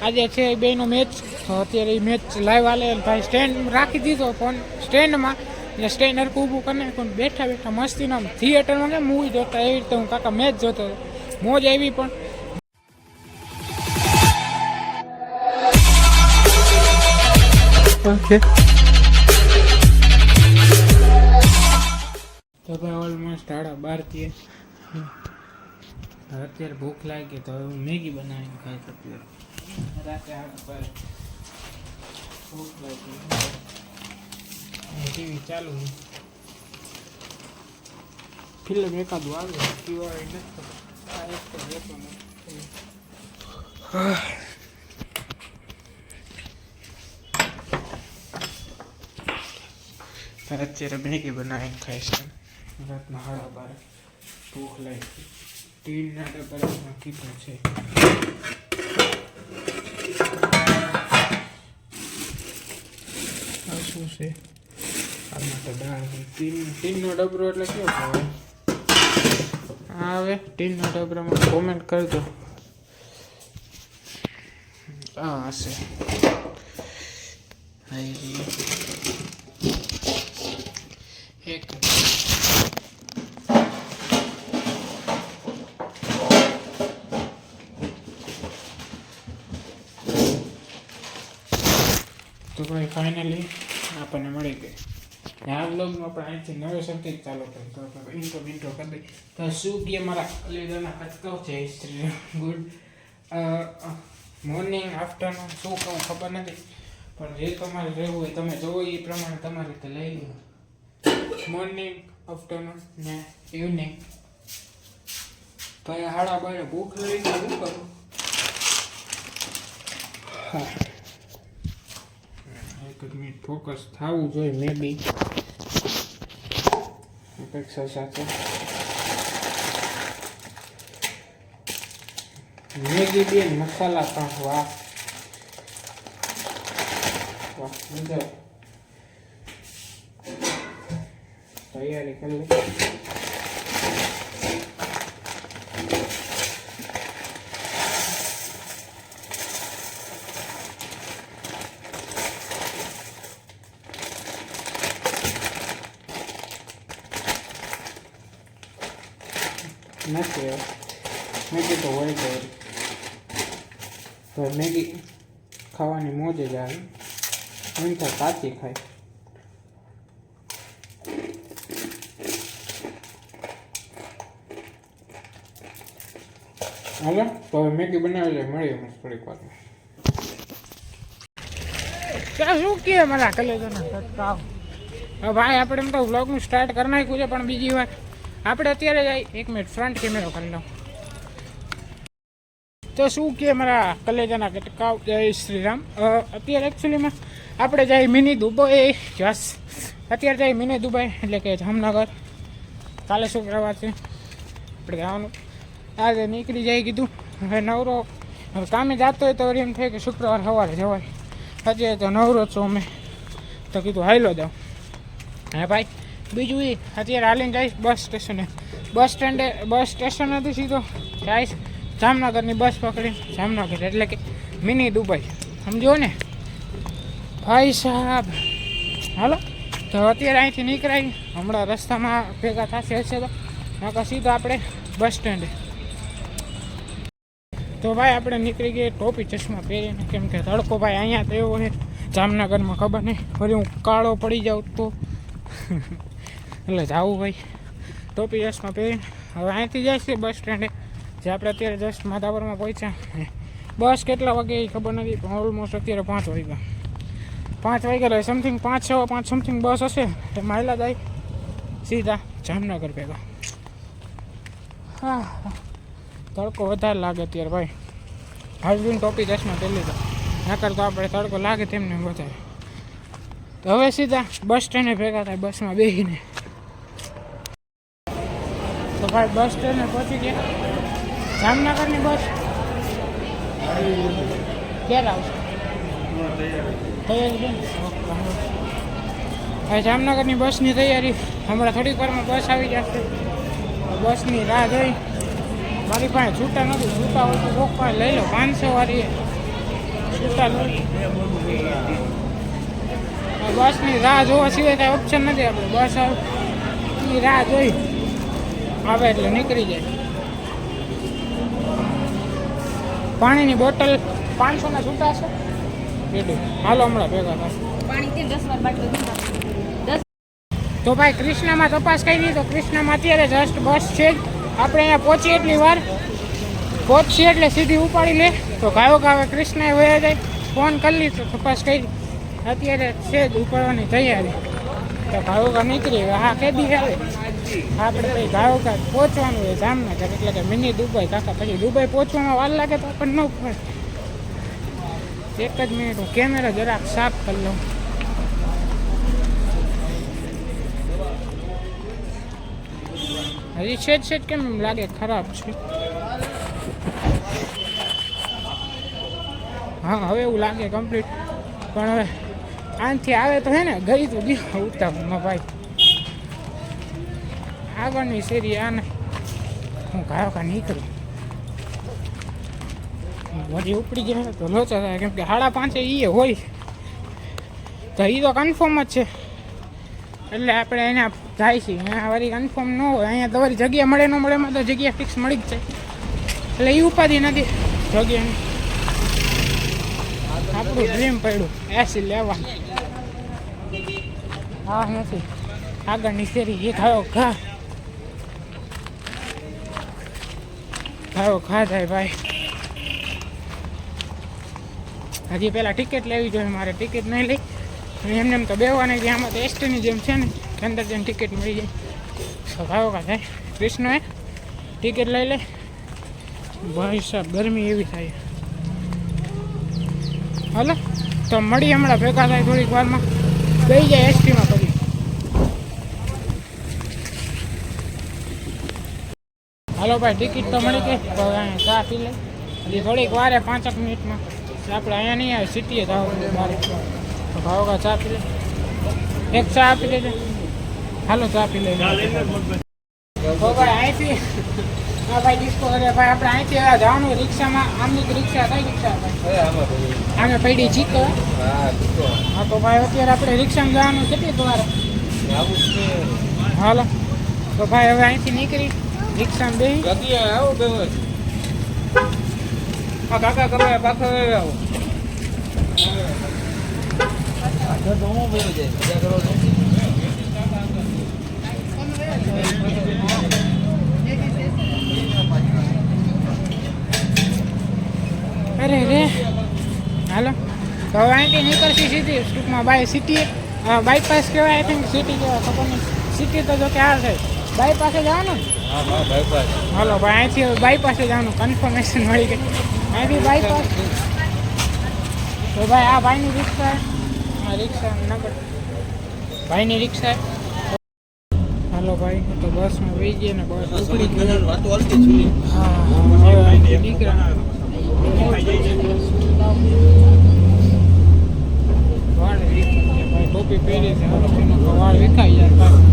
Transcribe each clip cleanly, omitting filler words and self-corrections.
આજે છે બેનો મેચ. તો અત્યારે એ મેચ લાઈવ હાલે. ભાઈ સ્ટેન્ડ રાખી દીધો ફોન સ્ટેન્ડમાં, એટલે સ્ટેન્ડ હરખું ઊભું કરી નાખ્યું. બેઠા બેઠા મસ્તીનો થિયેટરમાં કેમ મૂવી જોતા એવી રીતે હું કાકા મેચ જોતો હતો. મોજ આવી પણ. ઓકે તો ભાઈ ઓલમોસ્ટ 12:30. અત્યારે ભૂખ લાગી તો હું મેગી બનાવીને ખાઈ શકું. રાતે 12:30 ભૂખ લાગી, ટીવી ચાલુ, ફિલ્મ એકાદું આવે પીવાય નથી. અત્યારે મેગી બનાવીને ખાઈશ. રાતના 12:30 ભૂખ લાગી. ટીના ડબ્બા કીધું છે. શું છે આમાં તો દાળ. ટીનનો ડબરો એટલે કેવો કહેવાય? હવે ટીનનો ડબરામાં કોમેન્ટ કરજો. હા હશે. એક તો ભાઈ ફાઇનલી આપણને મળી ગઈ. આ બ્લોગમાં આપણે અહીંથી નવે સૌથી ચાલુ કરી. તો આપણે ઇન્ટ્રો કરી દઈએ. તો શું કે મારા લીધરના કચકાઓ છે હિસ્ટ્રી. ગુડ મોર્નિંગ આફ્ટરનૂન શું કહું ખબર નથી, પણ જે તમારે રહેવું હોય તમે જોવો એ પ્રમાણે તમારી રીતે લઈ લો. મોર્નિંગ, આફ્ટરનૂન ને ઇવનિંગ. ભાઈ 12:30 ભૂખ લઈ ગઈ. શું કરું? હા, એક મિનિટ ફોકસ થવું જોઈએ. મે બી અપેક્ષા સાથે મેગી બે મસાલા પણ વાહ વાહ. બીજો તૈયારી કરી લે. નથી મેગી તો હોય જ. તો મેગી ખાવાની મોજ જ આવે. એમ તો કાચી ખાય. હાલો તો હવે મેગી બનાવી લે. મળીએ થોડીક વાર. ત્યાં શું કહે મારા કલેજાના ભાઈ? આપણે એમ તો વ્લોગનું સ્ટાર્ટ કરી નાખ્યું છે, પણ બીજી વાર આપણે અત્યારે જાય. એક મિનિટ ફ્રન્ટ કેમેરો કરી લઉં. તો શું કે મારા કલેજાના કટકાવ. જય શ્રી રામ. અત્યારે એકચ્યુઅલીમાં આપણે જાય મિની દુબઈ. જસ અત્યારે જાય મિની દુબઈ એટલે કે જામનગર. કાલે શુક્રવાર છે, આપણે જવાનું. આજે નીકળી જાય કીધું. હવે નવરો હવે કામે જતો હોય તો એમ થાય કે શુક્રવાર સવારે જવાય. અત્યારે તો નવરો છું અમે, તો કીધું હાઈલો જાઉં. હા ભાઈ, બીજું એ અત્યારે હાલીને જઈશ બસ સ્ટેશને. બસ સ્ટેશનેથી સીધો જઈશ જામનગરની બસ પકડી. જામનગર એટલે કે મિની દુબઈ, સમજો ને ભાઈ સાહેબ. હાલો તો અત્યારે અહીંથી નીકળાય. હમણાં રસ્તામાં ભેગા થશે હશે તો નકર સીધો આપણે બસ સ્ટેન્ડે. તો ભાઈ આપણે નીકળી ગઈએ ટોપી ચશ્મા પહેરીને, કેમ કે તડકો ભાઈ અહીંયા તો એવો છે જામનગરમાં ખબર નહીં. ફરી હું કાળો પડી જાઉં તો એટલે જાવું ભાઈ ટોપી ચશ્મા પહેરીને. હવે અહીંથી જાય છે બસ સ્ટેન્ડે, જે આપણે અત્યારે જસ્ટ માધાપરમાં પહોંચ્યા. બસ કેટલા વાગે એ ખબર નથી, પણ ઓલમોસ્ટ અત્યારે 5 વાગ્યા. 5 વાગ્યા સમથિંગ 5:05 સમથિંગ બસ હશે. એ માયલા જાય સીધા જામનગર ભેગા. હા, તડકો વધારે લાગે અત્યારે ભાઈ. હાજરીને ટોપી ચશ્મા પહેરી લીધા, નકર તો આપણે તડકો લાગે તેમને વધારે. તો હવે સીધા બસ સ્ટેન્ડે ભેગા થાય બસમાં બેસીને. તો ભાઈ બસ સ્ટેન્ડે પહોંચી ગયા. જામનગરની બસ ક્યારે આવશે? તૈયારી છે ને? હવે જામનગરની બસની તૈયારી. હમણાં થોડીક વારમાં બસ આવી જશે. બસની રાહ જોઈ. મારી પાસે છૂટા નથી. છૂટા હોય તો કોક પાસે લઈ લો. 500 વાળી છૂટા બસની રાહ જોવા સિવાય કાંઈ ઓપ્શન નથી. આપણે બસ ની રાહ જોઈ આવે એટલે નીકળી જાય. પાણીની બોટલ 500 છૂટા છે. હાલો હમણાં ભેગા થાય. તો ભાઈ કૃષ્ણામાં તપાસ કરી તો કૃષ્ણામાં અત્યારે જસ્ટ બસ છે જ. આપણે અહીંયા પહોંચીએ એટલી વાર પહોંચીએ એટલે સીધી ઉપાડી લે. તો ગાયો ગાવે કૃષ્ણાએ વયા જાય. ફોન કરી લીધો તપાસ કરી અત્યારે છે જ ઉપાડવાની તૈયારી. તો ગાયોકા નીકળી હા કેદી આવે આપણે પછી ગાયોકા પહોંચવાનું હોય જામનગર એટલે કે મિની દુબઈ. કાકા પછી દુબઈ પહોંચવામાં વાર લાગે તો આપણને ન પડે. એક જ મિનિટ હું કેમેરા જરાક સાફ કરી લઉં. હજી છે કેમ એમ લાગે ખરાબ છે. હા હવે એવું લાગે કમ્પ્લીટ. પણ હવે આનાથી આવે તો હે ને ગઈ તો દીવા ઉતાવળમાં ભાઈ. આગળની શેરી આને હું ગાયોકા નીકળું વળી ઉપડી જાય તો લોચો થાય. કેમ કે 5:30 એ હોય તો એ તો કન્ફર્મ જ છે. એટલે આપણે અહીંયા જાય છીએ. અહીંયા વળી કન્ફર્મ ન હોય. અહીંયા તમારી જગ્યા મળે ન મળે એમાં તો જગ્યા ફિક્સ મળી જ જાય. એટલે એ ઉપાધિ નથી જગ્યાની. આપણું ડ્રીમ પડ્યું એસી લેવાનું. હા નથી આગળની શેરી એ ખાયો ઘા થાય ભાઈ. હજી પહેલાં ટિકિટ લેવી જોઈએ મારે. ટિકિટ નહીં લઈ એમને એમ તો બેવાની છે. આમાં તો એસટીની જેમ છે ને કે અંદર જઈને ટિકિટ મળી જાય. તો ખાયો કા થાય. કૃષ્ણએ ટિકિટ લઈ લે ભાઈ સાહેબ. ગરમી એવી થાય. હાલો તો મળી હમણાં ભેગા થાય થોડીક વારમાં. બેસી જાય એસટીમાં પછી. હાલો ભાઈ ટિકિટ તો મળી ગઈ. તો અહીંયા ચા પી લે હજી થોડીક વારે 5 મિનિટમાં. આપણે અહીંયા નહીં આવે સિટીએ જ આવવાનું બારે. તો ભાવકા ચા પી લે. એક ચા આપી લેજે. હાલો ચા પી લે. તો ભાઈ અહીંથી હા ભાઈ ડિસ્કો કરે ભાઈ. આપણે અહીંથી જવાનું રિક્ષામાં. આમની રિક્ષા કઈ રિક્ષા ભાઈ આમે પડી ચીકો. હા તો ભાઈ અત્યારે આપણે રિક્ષામાં જવાનું કેટલી તમારે હાલો. તો ભાઈ હવે અહીંથી નીકળી રિક્ષામાં બેસી આવો બે કાકા કરવા પાછો આવો. અરે રે હાલો તો હવે અહીંથી નીકળશી સીધી ટૂંકમાં બાય સિટી બાયપાસ કહેવાય. આઈ થિંક સિટી કહેવાય ખબર નહીં. સિટી તો જો કે આ છે બાયપાસે જવાનું. હાલો ભાઈ અહીંથી બાયપાસે જવાનું કન્ફર્મેશન મળી ગઈ. અહીંથી બાયપાસ. તો ભાઈ આ ભાઈની રિક્ષા રિક્ષા નંબર ભાઈની રિક્ષા. હાલો ભાઈ તો બસમાં વહી ગઈ ને બસ ઉપડી ગઈ. હા દીકરા વાળ ભાઈ ટોપી પહેરી છે. વાળ વિખાઈ જાય ભાઈ.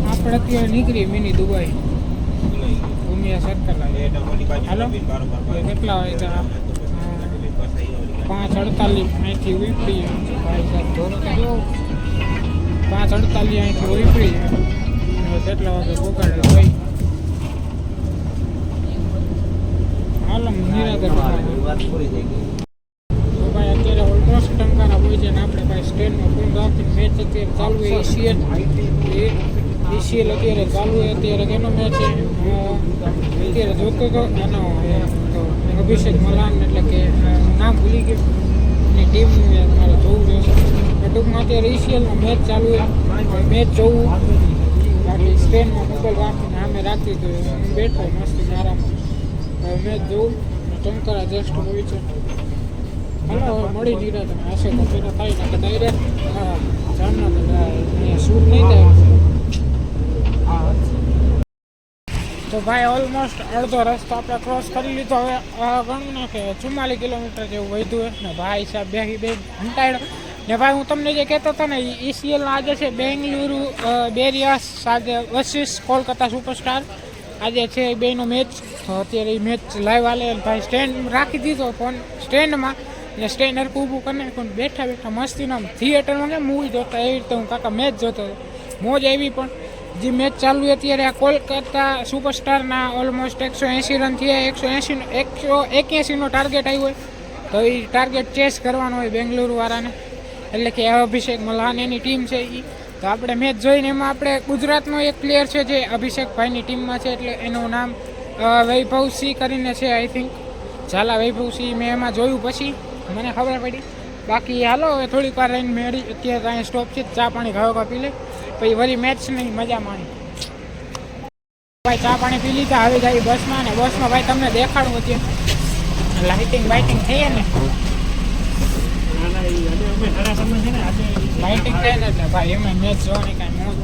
આપણે અત્યારે નીકળી મિની દુબઈ ઉમિયા સર્કલ. હાલો કેટલા હોય તો 5:48 અહીંથી ઉપડી ભાઈ સાહેબ. ધોરણ તો જો 5:48 અહીંથી ઉપડી જાય કેટલા વાગે પોગાડે ભાઈ. હાલો નિરાદર ભાઈ અત્યારે ઓલમોસ્ટ ટંકારા હોય છે ને આપણે ભાઈ સ્ટેન્ડમાં ફોન રાખીને મેચ અત્યારે ચાલુ હોય. ECL અત્યારે ચાલુ હોય. અત્યારે કેનો મેચ છે અત્યારે જોતો હતો એનો તો અભિષેક મલાન એટલે કે નામ ભૂલી ગયું એની ટીમનું મારે જોવું રહેશે. ટૂંકમાં અત્યારે ECLનો મેચ ચાલુ હોય. મેચ જોવું બાકી સ્ટેન્ડમાં મોબાઈલ રાખીને સામે રાખી તો હું બેઠો મસ્ત આરામમાં મેચ જોઉં. ટંકારા જસ્ટ હોય છે. હાલો મળી નીરા તમે હશે તો પેલા થાય ને કે ડાયરેક્ટ જામનગર અહીંયા શૂટ નહીં થાય. તો ભાઈ ઓલમોસ્ટ અડધો રસ્તો આપણે ક્રોસ કરી લીધો. હવે ગણું ને કે 44 કિલોમીટર જેવું વધ્યું ને ભાઈ સાહેબ બે ઘંટાડ્યો ને ભાઈ. હું તમને જે કહેતો હતો ને ECL આજે છે બેંગલુરુ બેરિયાસ સાથે વર્સિસ કોલકાતા સુપરસ્ટાર. આજે છે બેનો મેચ. અત્યારે એ મેચ લાઈવ આલે ભાઈ. સ્ટેન્ડ રાખી દીધો ફોન સ્ટેન્ડમાં ને સ્ટેન્ડ હરકું ઊભું કરીને પણ બેઠા મસ્તીના થિયેટરમાં કે મૂવી જોતા એવી રીતે હું કાકા મેચ જોતો મોજ આવી. પણ જે મેચ ચાલુ અત્યારે આ કોલકાતા સુપરસ્ટારના ઓલમોસ્ટ 180 રન થયા. 181નો ટાર્ગેટ આવ્યો હોય તો એ ટાર્ગેટ ચેસ કરવાનો હોય બેંગ્લુરુવાળાને, એટલે કે અભિષેક મલ્હાન એની ટીમ છે એ. તો આપણે મેચ જોઈને એમાં આપણે ગુજરાતનો એક પ્લેયર છે જે અભિષેકભાઈની ટીમમાં છે, એટલે એનું નામ વૈભવસિંહ કરીને છે આઈ થિંક. ઝાલા વૈભવસિંહ મેં એમાં જોયું પછી મને ખબર પડી. બાકી હાલો હવે થોડીક વાર રહીને મેળી. અત્યારે તો અહીંયા સ્ટોપ છે, ચા પાણી ખાવા પી લે પછી વળી મેચ નહીં મજા માણી. ભાઈ ચા પાણી પી લીધા. હવે જાય બસમાં ને બસમાં ભાઈ તમને દેખાડું અત્યારે લાઇટિંગ બાઇટિંગ થઈ ને લાઇટિંગ થાય ને એટલે ભાઈ એમાં મેચ જોવાની કાંઈ મોજ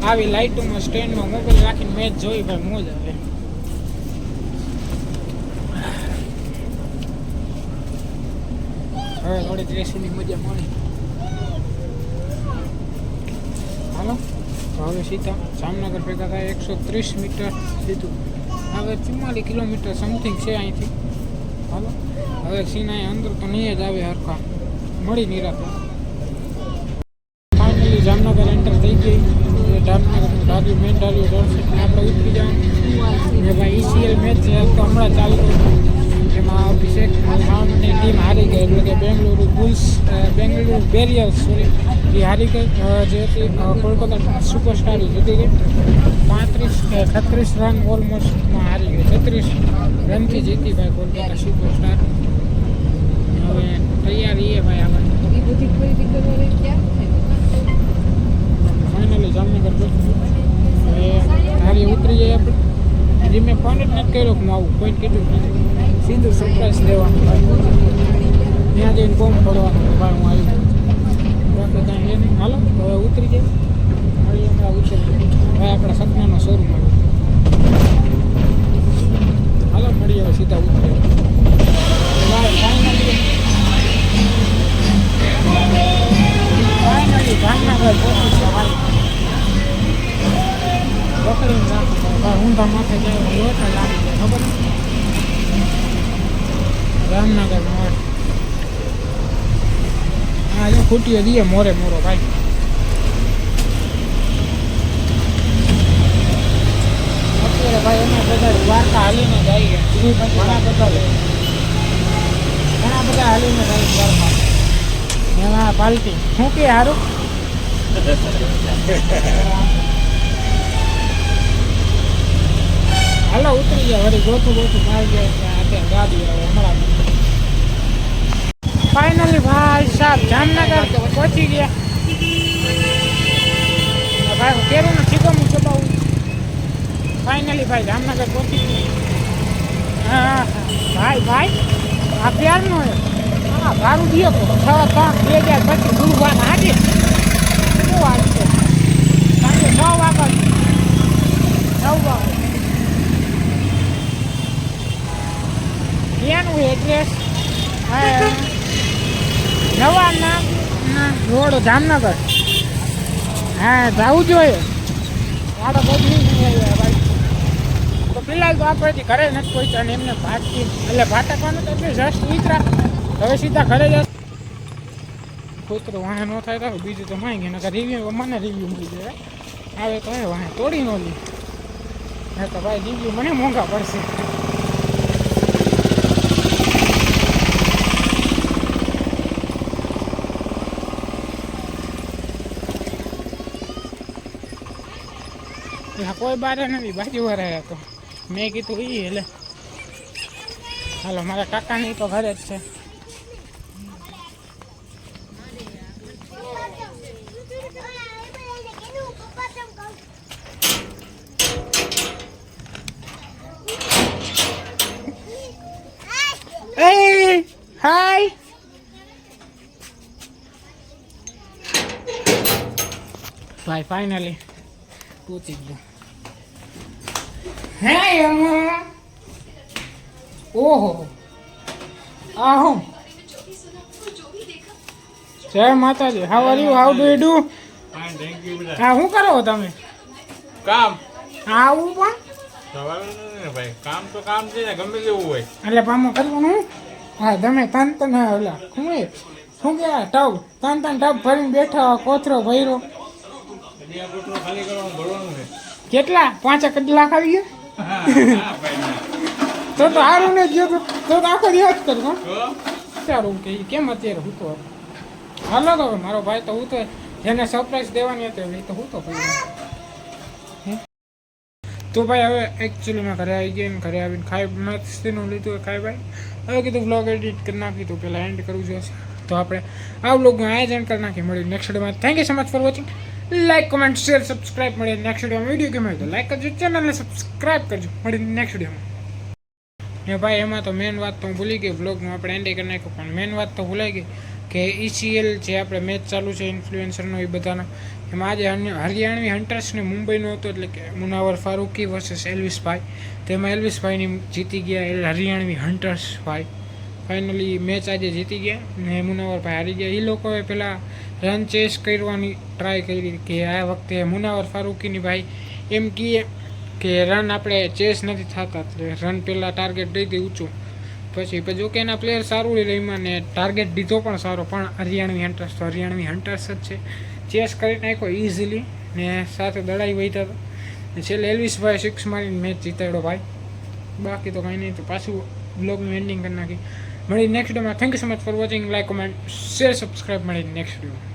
આવી લાઇટોમાં સ્ટેન્ડમાં મોબાઈલ રાખીને મેચ જોઈ ભાઈ મોજ આવે. હવે થોડીક રેસીની મજા મળી. હાલો તો હવે સીધા જામનગર ભેગા થાય. 130 મીટર સીધું. હવે 44 કિલોમીટર સમથિંગ છે અહીંથી. હાલો હવે સીના અંદર તો નહીં જ આવે હરખા મળી નિરાતે. ફાઇનલી જામનગર એન્ટર થઈ ગઈ. જામનગરનું ડાલ્યું મેન ડાલ્યું દોડશે એટલે આપણે ઉતરી જવાનું. ને ભાઈ ECL મેચ છે તો હમણાં ચાલુ. એમાં અભિષેક મલ્હાનની ટીમ હારી ગઈ, એટલે કે બેંગ્લુરુ બેરિયર્સ સોરી એ હારી ગઈ. જે હતી કોલકાતા સુપરસ્ટાર જીતી ગઈ. 35 કે 36 રન ઓલમોસ્ટમાં હારી ગઈ. 36 રનથી જીતી ભાઈ કોલકાતા સુપરસ્ટાર. હવે તૈયારી એ ભાઈ આપણે ફાઇનલી જામનગર પહોંચ્યું. હવે હારી ઉતરી જાય આપણે. હજી મેં ફોન જ નથી કર્યો કે હું આવું, કોઈને કીધું નથી. સીધું સરપ્રાઈઝ દેવાનું ભાઈ. ત્યાં જઈને ફોર્મ ભરવાનું ભાઈ હું આવી. બાકી કાંઈ એ નહીં. હાલો તો હવે ઉતરી જાય. મળી હમણાં ઉતરી ભાઈ આપણા સપનાનો શોરૂમ આવ્યો. હાલો મળી હવે સીધા ઉતરી ફાઇનલી જામનગર પહોંચી છે ભાઈ. પકડીને રાખો ભાઈ. ઊંધા માથે જાય લોટ જ આવી જાય ખબર નથી. જામનગરમાં હા જો ખૂટીઓ દઈએ મોરે મોરો ભાઈ. અત્યારે ભાઈ એમાં બધા દ્વારકા હાલીને જાય ઘણા બધા હાલીને જાય દ્વારકા. એમાં પાલટી શું કે સારું હાલો ઉતરી જાય. વળી ગોતું મારી જાય અત્યારે ગાડી આવે હમણાં. ફાઇનલી ભાઈ સાહેબ જામનગર પહોંચી ગયા. ભાઈ હું કેરું ને ઠીકો હું ચલાવું. ફાઇનલી ભાઈ જામનગર પહોંચી ગયા. હા ભાઈ આ ક્યારનો હે? હા ભાડું દો તો 6/3/2025 ગુરુવાર આજે શું વાત છે? સાંજે 9 વાગે 9 વાગે. ક્યાંનું એડ્રેસ? નવાના રોડ જામનગર. હા જવું જોઈએ. મારો બદલી નહીં આવ્યા ભાઈ. તો ફિલહાલ તો આપણે ઘરે નથી પહોંચ્યા અને એમને ભાટકી એટલે ભાટકવાનું તો એટલે જસ્ટ ઉતરા. હવે સીધા ઘરે જશે. કૂતરો વાહે ન થાય તો બીજું તો માંગી નકર રિવ્યુ મને રિવ્યુ મળી જાય. આવે તો એ વાહે તોડી ન લી. હા તો ભાઈ રિવ્યુ મને મોંઘા પડશે. કોઈ બારે નથી, બાજુ વાળા હતો. મેં કીધું એ એટલે હાલો મારા કાકાની તો ઘરે જ છે. હાય ભાઈ ફાઇનલી પહોંચી ગયો. હે યમા. ઓહો આ હું જય માતાજી. How are you? How do you do? Fine, thank you બેટા. હા શું કરો તમે? કામ આવું પણ સવાલ ને ભાઈ, કામ તો કામ છે ને, ગમે તેવું હોય. એટલે પામો કરવાનું. હા તમે તન તન ઓલા શું કે ટબ તન ટબ ભરીને બેઠા કોથરો ભર્યો. હજી આ કોટરો ખાલી કરવાનું, ભરવાનું છે. કેટલા 5 કલાક આવી ગયા? હા ભાઈ ના. તો સારું ને ગયો તો આખો દિવસ કરવો. તો સારું કે કેમ અત્યારે હું તો હાલો તો મારો ભાઈ તો હું તો જેને સરપ્રાઈઝ દેવાની હતી એ તો હું તો તો ભાઈ હવે એકચ્યુઅલીમાં ઘરે આવી ગયા. ઘરે આવીને ખાઈ મસ્તીનું લીધું ખાઈ ભાઈ. હવે કીધું બ્લોગ એડિટ કરી નાખી તો પહેલાં એન્ડ કરવું જોઈએ. તો આપણે આ બ્લોગનું આયોજન કરી નાખી. મળી નેક્સ્ટ વિડીયોમાં. Thank you so much for watching. Like comment share subscribe. મળીએ નેક્સ્ટ વિડીયોમાં. વિડીયો ગમે તો લાઈક કરજો, ચેનલને સબસ્ક્રાઈબ કરજો. મળીએ નેક્સ્ટ વિડીયોમાં. ને ભાઈ એમાં તો મેન વાત તો હું ભૂલી ગઈ. બ્લોગનું આપણે એન્ડ કરી નાખ્યું પણ મેન વાત તો ભૂલાઈ ગઈ કે ECL જે આપણે મેચ ચાલુ છે ઇન્ફ્લુએન્સરનો એ બધાનો, એમાં આજે હરિયાણવી હન્ટર્સને મુંબઈનો હતો એટલે કે મુનાવર ફારૂકી વર્સેસ એલ્વિસભાઈ. તેમાં એલ્વિસભાઈની જીતી ગયા હરિયાણવી હન્ટર્સ ભાઈ. ફાઇનલી મેચ આજે જીતી ગયા ને મુનાવરભાઈ હારી ગયા. એ લોકોએ પહેલાં રન ચેસ કરવાની ટ્રાય કરી કે આ વખતે મુનાવર ફારૂકીની ભાઈ એમ કહે કે રન આપણે ચેસ નથી થતા એટલે રન પહેલાં ટાર્ગેટ દઈ દે ઊંચું. પછી જો કે એના પ્લેયર સારું રહીમાં ને ટાર્ગેટ દીધો પણ સારો, પણ હરિયાણવી હન્ટર્સ તો હરિયાણવી હન્ટર્સ જ છે. ચેસ કરી નાખ્યો ઇઝીલી ને સાથે દડાઈ વહીતા હતો ને છેલ્લે એલ્વિસભાઈ 6 મારીને મેચ જીતાડ્યો ભાઈ. બાકી તો કંઈ નહીં. તો પાછું બ્લોગનું એન્ડિંગ કરી નાખી. મળી નેક્સ્ટ વિડીયોમાં. Thank you so much for watching. Like comment share subscribe. મળી નેક્સ્ટ વિડીયો.